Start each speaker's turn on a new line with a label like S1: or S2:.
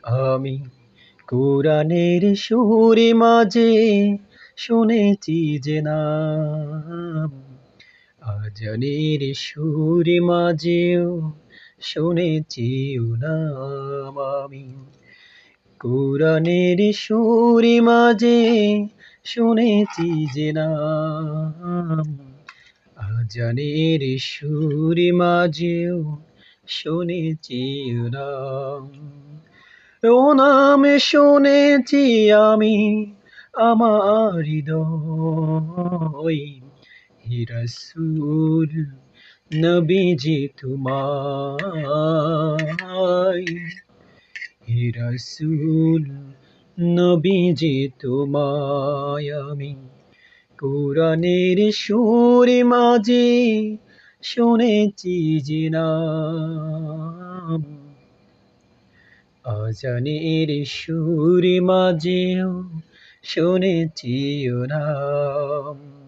S1: আমি কোরআনের সুরে মাঝে শুনেছি যে নাম, আজানের সুরে মাঝেও শুনেছি ও নাম। আমি কোরআনের সুরে মাঝে শুনেছি যে নাম, আজানের সুরে মাঝেও শুনেছি ও নাম। ও নামে শুনেছি আমি আমার হৃদয়, হে রাসূল নবীজি তোমায়, হে রাসূল নবীজি তোমায় আমি কোরআনের সুরে মাঝে শুনেছি যে নাম, আজানের সুরে মাঝেও শুনেছি ও নাম।